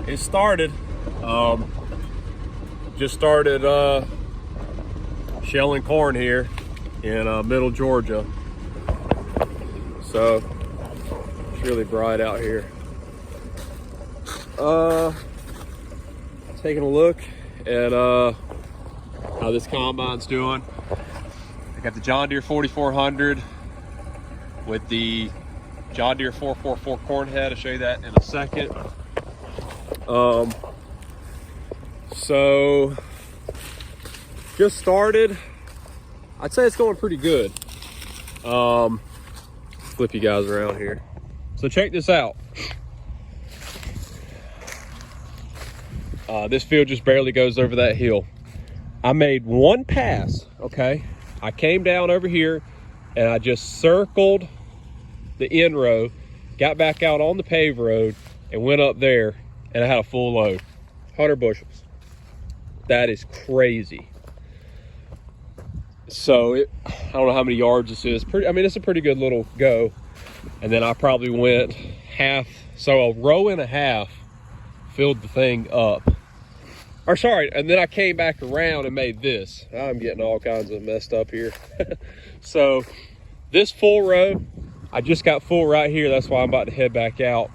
it started. Just started shelling corn here in middle Georgia. So it's really bright out here. Taking a look at how this combine's doing. I got the John Deere 4400 with the John Deere 444 corn head. I'll show you that in a second. So just started. I'd say it's going pretty good. Flip you guys around here. So check this out. This field just barely goes over that hill. I made one pass, okay? I came down over here and I just circled the end row, got back out on the paved road and went up there, and I had a full load, 100 bushels. That is crazy. So I don't know how many yards this is. It's a pretty good little go. And then I probably went half, so a row and a half filled the thing up. Or sorry, and then I came back around and made this. I'm getting all kinds of messed up here. So this full row, I just got full right here. That's why I'm about to head back out.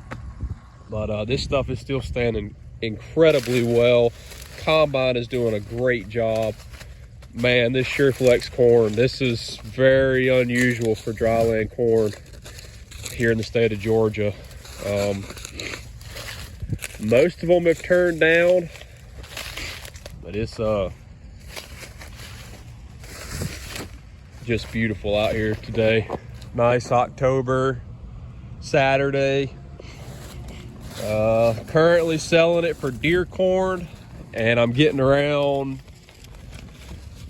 But this stuff is still standing incredibly well. Combine is doing a great job. Man, this Sureflex corn, this is very unusual for dryland corn here in the state of Georgia. Most of them have turned down, but it's just beautiful out here today. Nice October Saturday. Currently selling it for deer corn, and I'm getting around,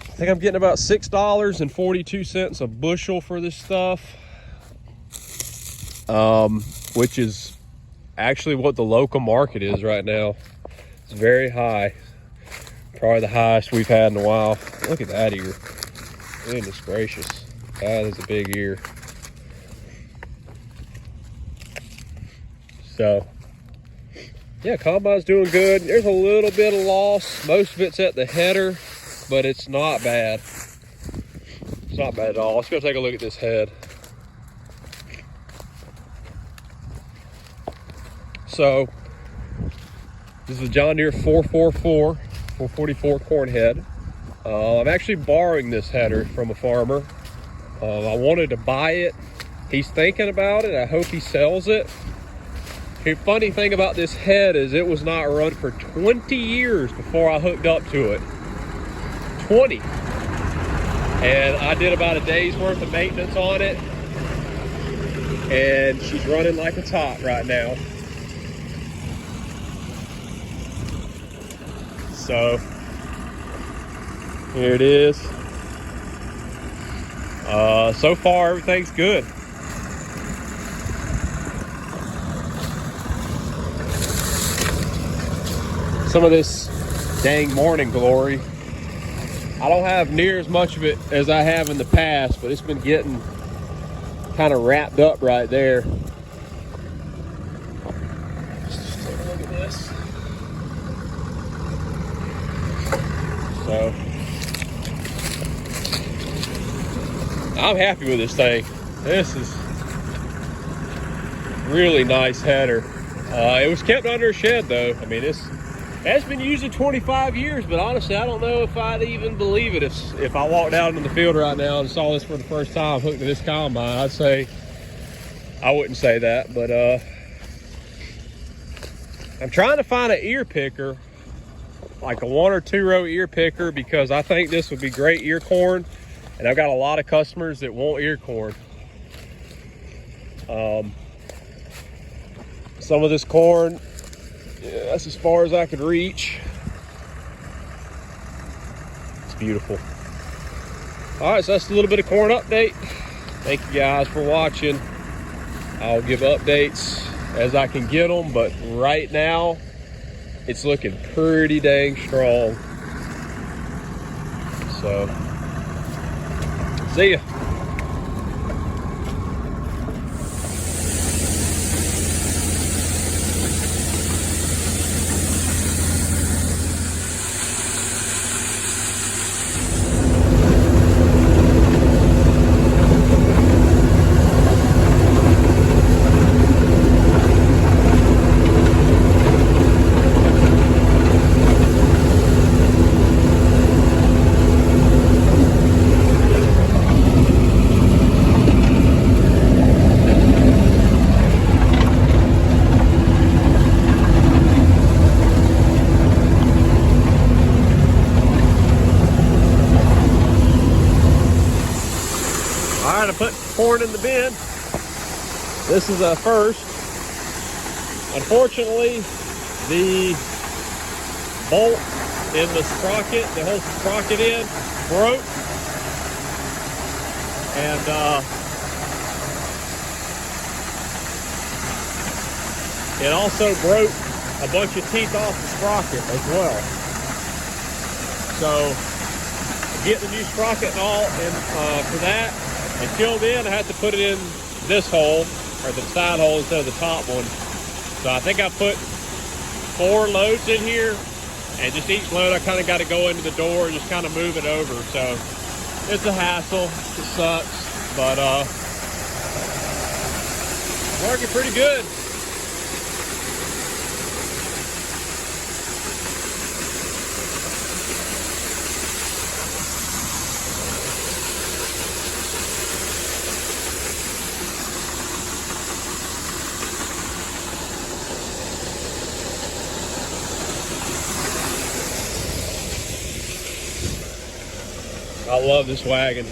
I think I'm getting about $6.42 a bushel for this stuff, which is actually what the local market is right now. It's very high, probably the highest we've had in a while. Look at that ear. Goodness gracious, that is a big ear. So yeah, combine's doing good. There's a little bit of loss. Most of it's at the header, but it's not bad. It's not bad at all. Let's go take a look at this head. So this is a John Deere 444 corn head. I'm actually borrowing this header from a farmer. I wanted to buy it. He's thinking about it. I hope he sells it. The funny thing about this head is it was not run for 20 years before I hooked up to it. 20. And I did about a day's worth of maintenance on it. And she's running like a top right now. So here it is. So far everything's good. Some of this dang morning glory, I don't have near as much of it as I have in the past, but it's been getting kind of wrapped up right there. Just take a look at this. So I'm happy with this thing. This is really nice header. It was kept under a shed though. I mean, it's been used in 25 years, but honestly, I don't know if I'd even believe it if I walked out into the field right now and saw this for the first time hooked to this combine. I'd say, I wouldn't say that, but I'm trying to find an ear picker, like a 1 or 2 row ear picker, because I think this would be great ear corn, and I've got a lot of customers that want ear corn. Some of this corn, yeah, that's as far as I could reach. It's beautiful. All right, so that's a little bit of corn update. Thank you guys for watching. I'll give updates as I can get them, but right now it's looking pretty dang strong. So, see ya. corn in the bin. This is a first. Unfortunately, the bolt in the sprocket that holds the sprocket in broke. And it also broke a bunch of teeth off the sprocket as well. So get the new sprocket and all, and for that, until then I had to put it in this hole, or the side hole instead of the top one. So I think I put 4 loads in here, and just each load I kind of got to go into the door and just kind of move it over. So it's a hassle, it sucks, but working pretty good. I love this wagon.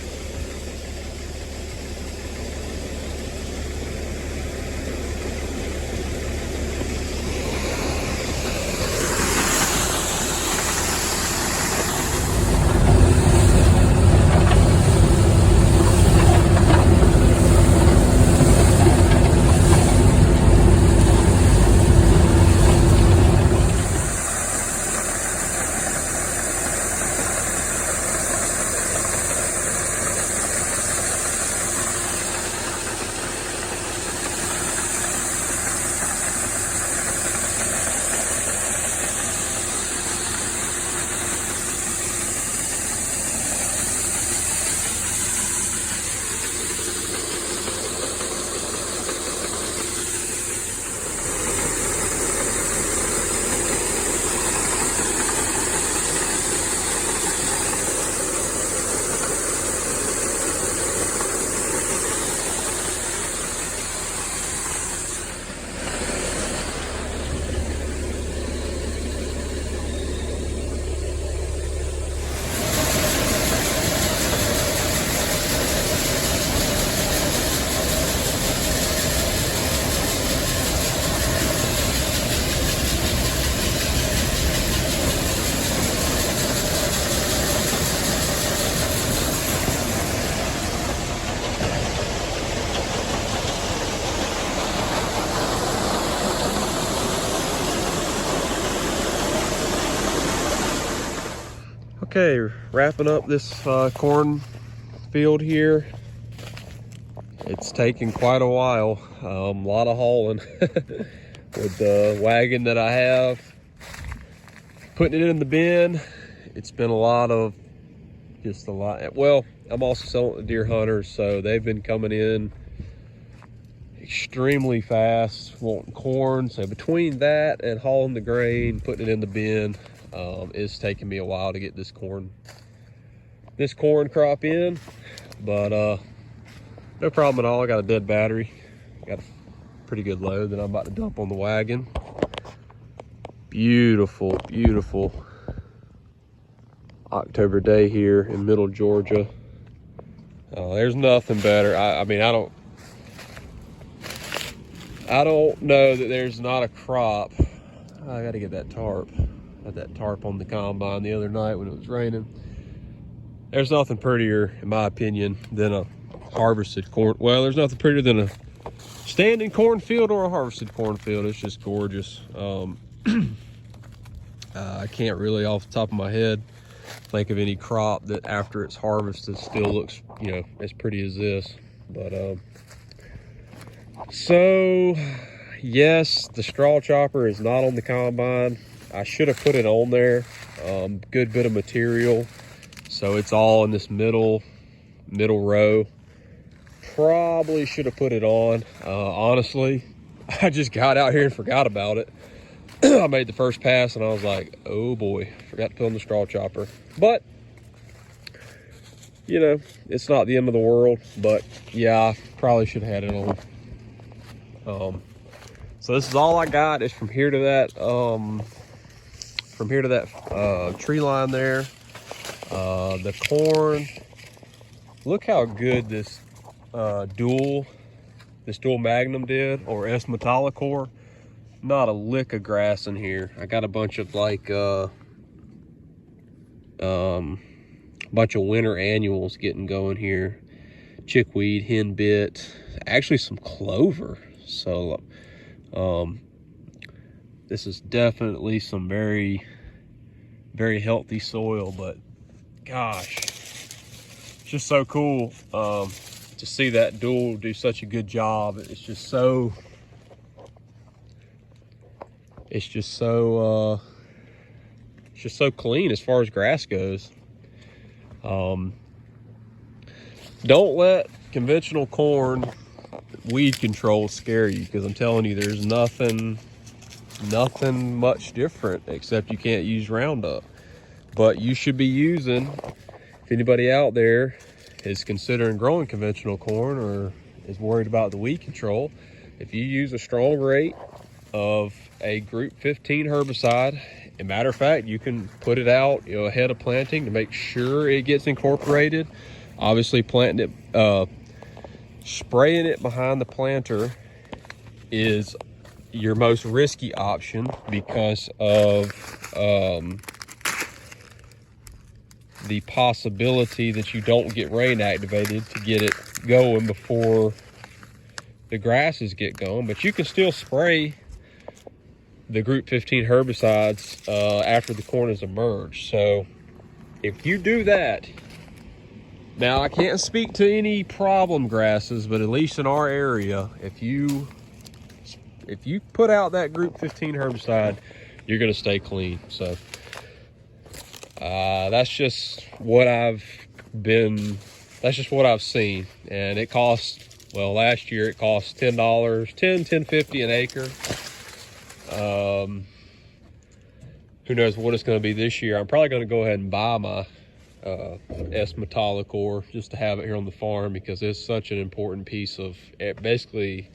Okay, wrapping up this corn field here. It's taken quite a while, a lot of hauling with the wagon that I have. Putting it in the bin, it's been a lot. Well, I'm also selling to deer hunters, so they've been coming in extremely fast, wanting corn. So between that and hauling the grain, putting it in the bin, it's taking me a while to get this corn crop in, but no problem at all. I got a dead battery, got a pretty good load that I'm about to dump on the wagon. Beautiful, beautiful October day here in middle Georgia. There's nothing better. I mean, I don't know that there's not a crop. I got to get that tarp. Had that tarp on the combine the other night when it was raining. There's nothing prettier, in my opinion, than a harvested corn. Well, there's nothing prettier than a standing cornfield or a harvested cornfield. It's just gorgeous. I can't really, off the top of my head, think of any crop that after it's harvested still looks, you know, as pretty as this. But so yes, the straw chopper is not on the combine. I should have put it on there. Good bit of material, so it's all in this middle row. Probably should have put it on. Honestly, I just got out here and forgot about it. I made the first pass and I was like, oh boy, forgot to put on the straw chopper. But you know, it's not the end of the world. But yeah, I probably should have had it on. So this is all I got. Is from here to that tree line there. The corn, look how good this dual, this dual Magnum did, or S Metallicor. Not a lick of grass in here. I got a bunch of like bunch of winter annuals getting going here. Chickweed, henbit, actually some clover. So this is definitely some very, very healthy soil, but gosh, it's just so cool to see that dual do such a good job. It's just so clean as far as grass goes. Don't let conventional corn weed control scare you, because I'm telling you, there's nothing much different, except you can't use Roundup. But you should be using, if anybody out there is considering growing conventional corn or is worried about the weed control, if you use a strong rate of a Group 15 herbicide, as a matter of fact, you can put it out, you know, ahead of planting to make sure it gets incorporated. Obviously, planting it, spraying it behind the planter is your most risky option because of the possibility that you don't get rain activated to get it going before the grasses get going. But you can still spray the Group 15 herbicides after the corn has emerged. So if you do that, now I can't speak to any problem grasses, but at least in our area, if you put out that Group 15 herbicide, you're gonna stay clean. So that's just what I've seen. And it costs, well, last year it cost $10, $10.50 an acre. Who knows what it's going to be this year. I'm probably going to go ahead and buy my S Metallicor just to have it here on the farm, because it's such an important piece of basically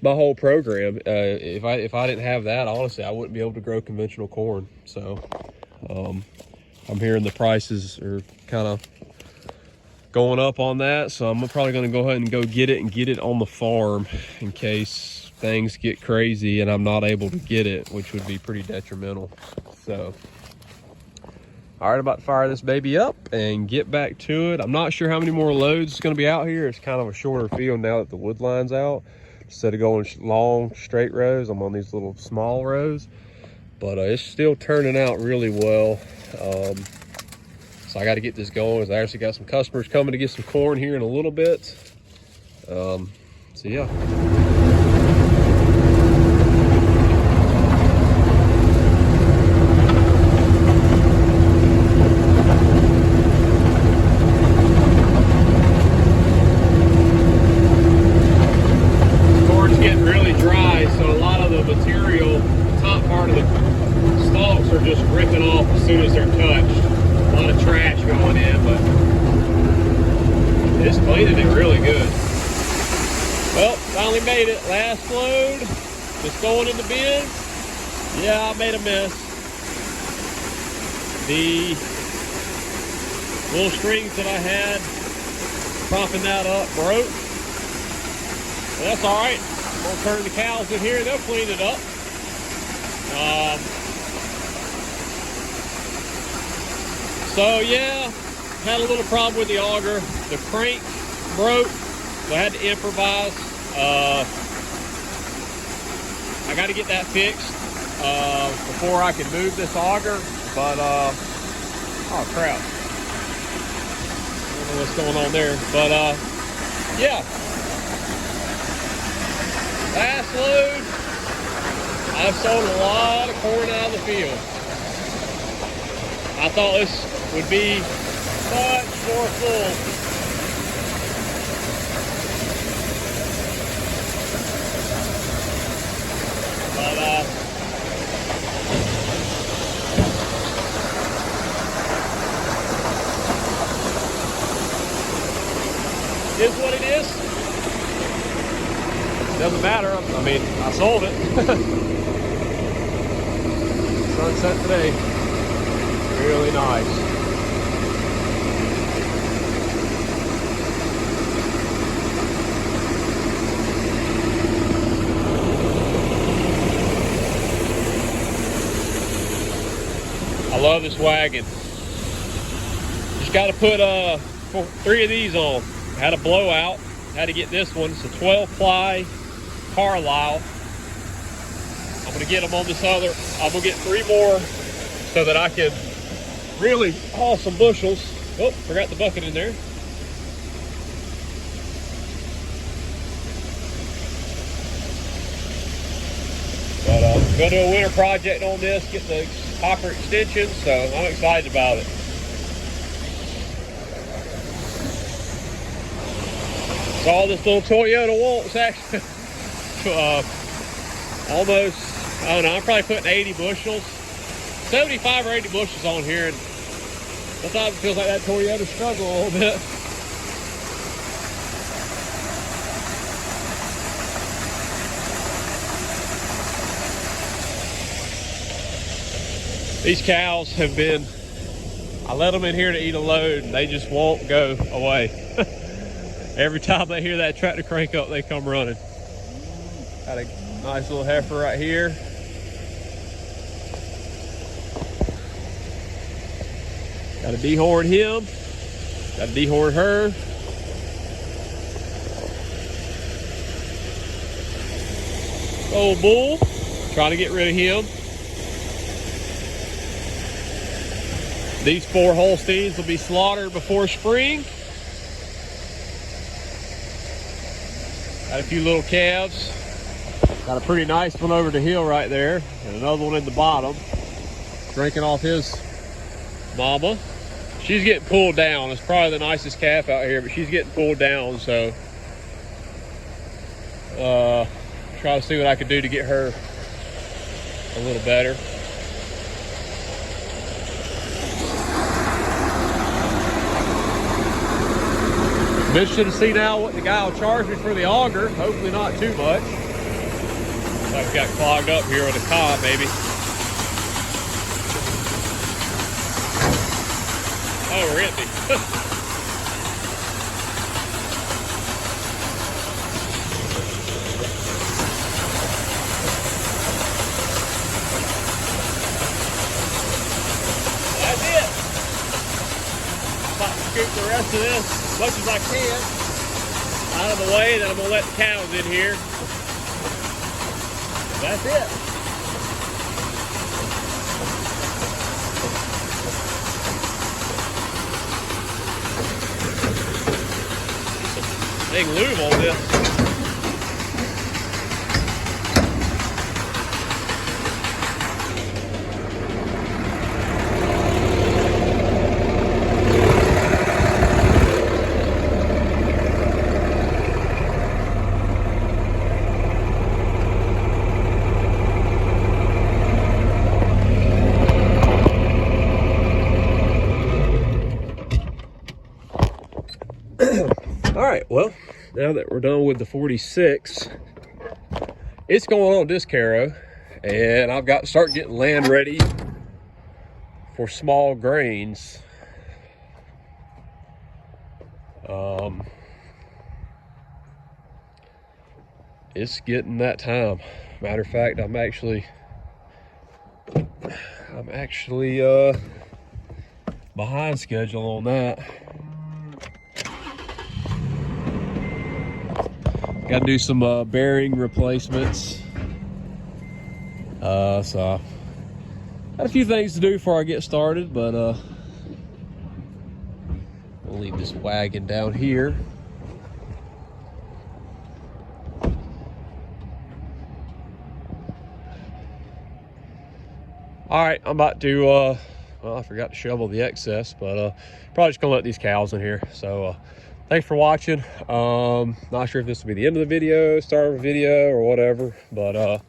my whole program. If I didn't have that, honestly, I wouldn't be able to grow conventional corn. So I'm hearing the prices are kind of going up on that, so I'm probably going to go ahead and go get it on the farm in case things get crazy and I'm not able to get it, which would be pretty detrimental. So all right, I'm about to fire this baby up and get back to it. I'm not sure how many more loads is going to be out here. It's kind of a shorter field now that the wood line's out. Instead of going long straight rows, I'm on these little small rows, but it's still turning out really well. So I got to get this going. I actually got some customers coming to get some corn here in a little bit. So yeah. Made it. Last load, just going in the bin. Yeah, I made a mess. The little strings that I had propping that up broke. But that's all right. I'm gonna turn the cows in here, they'll clean it up. So yeah, had a little problem with the auger. The crank broke, so I had to improvise. I got to get that fixed before I can move this auger, but oh crap, I don't know what's going on there, but yeah, last load. I've sold a lot of corn out of the field. I thought this would be much more full. Is what it is. Doesn't matter. I mean, I sold it. Sunset today. Really nice. I love this wagon. Just got to put 3 of these on. Had a blowout. Had to get this one. It's a 12-ply Carlisle. I'm going to get them on this other. I'm going to get 3 more so that I can really haul some bushels. Oh, forgot the bucket in there. But I'm going to do a winter project on this, get the hopper extension, so I'm excited about it. That's all this little Toyota wants, actually. Almost, I don't know, I'm probably putting 80 bushels, 75 or 80 bushels on here, and sometimes it feels like that Toyota struggle a little bit. These cows have been, I let them in here to eat a load, and they just won't go away. Every time they hear that tractor crank up, they come running. Got a nice little heifer right here. Got to dehorn him. Got to dehorn her. Old bull. Trying to get rid of him. These 4 Holsteins will be slaughtered before spring. Got a few little calves. Got a pretty nice one over the hill right there, and another one in the bottom, drinking off his mama. She's getting pulled down. It's probably the nicest calf out here, but she's getting pulled down, so try to see what I can do to get her a little better. I'm interested to see now what the guy will charge me for the auger. Hopefully not too much. I've got clogged up here with a cob, maybe. Oh, we're empty. That's it. I'm about to scoop the rest of this as much as I can out of the way, then I'm gonna let the cows in here. That's it. Big lube on this. All right, well, now that we're done with the 46, it's going on disc harrow, and I've got to start getting land ready for small grains. It's getting that time. Matter of fact, I'm actually behind schedule on that. Got to do some bearing replacements. So got a few things to do before I get started, but we'll leave this wagon down here. All right, I'm about to, well, I forgot to shovel the excess, but probably just gonna let these cows in here. So thanks for watching. Not sure if this will be the end of the video, start of a video, or whatever, but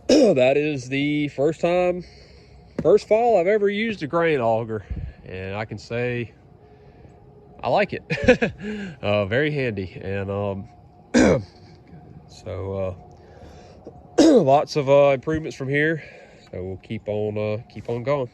that is the first fall I've ever used a grain auger, and I can say I like it. Very handy, and so lots of improvements from here. So we'll keep on going.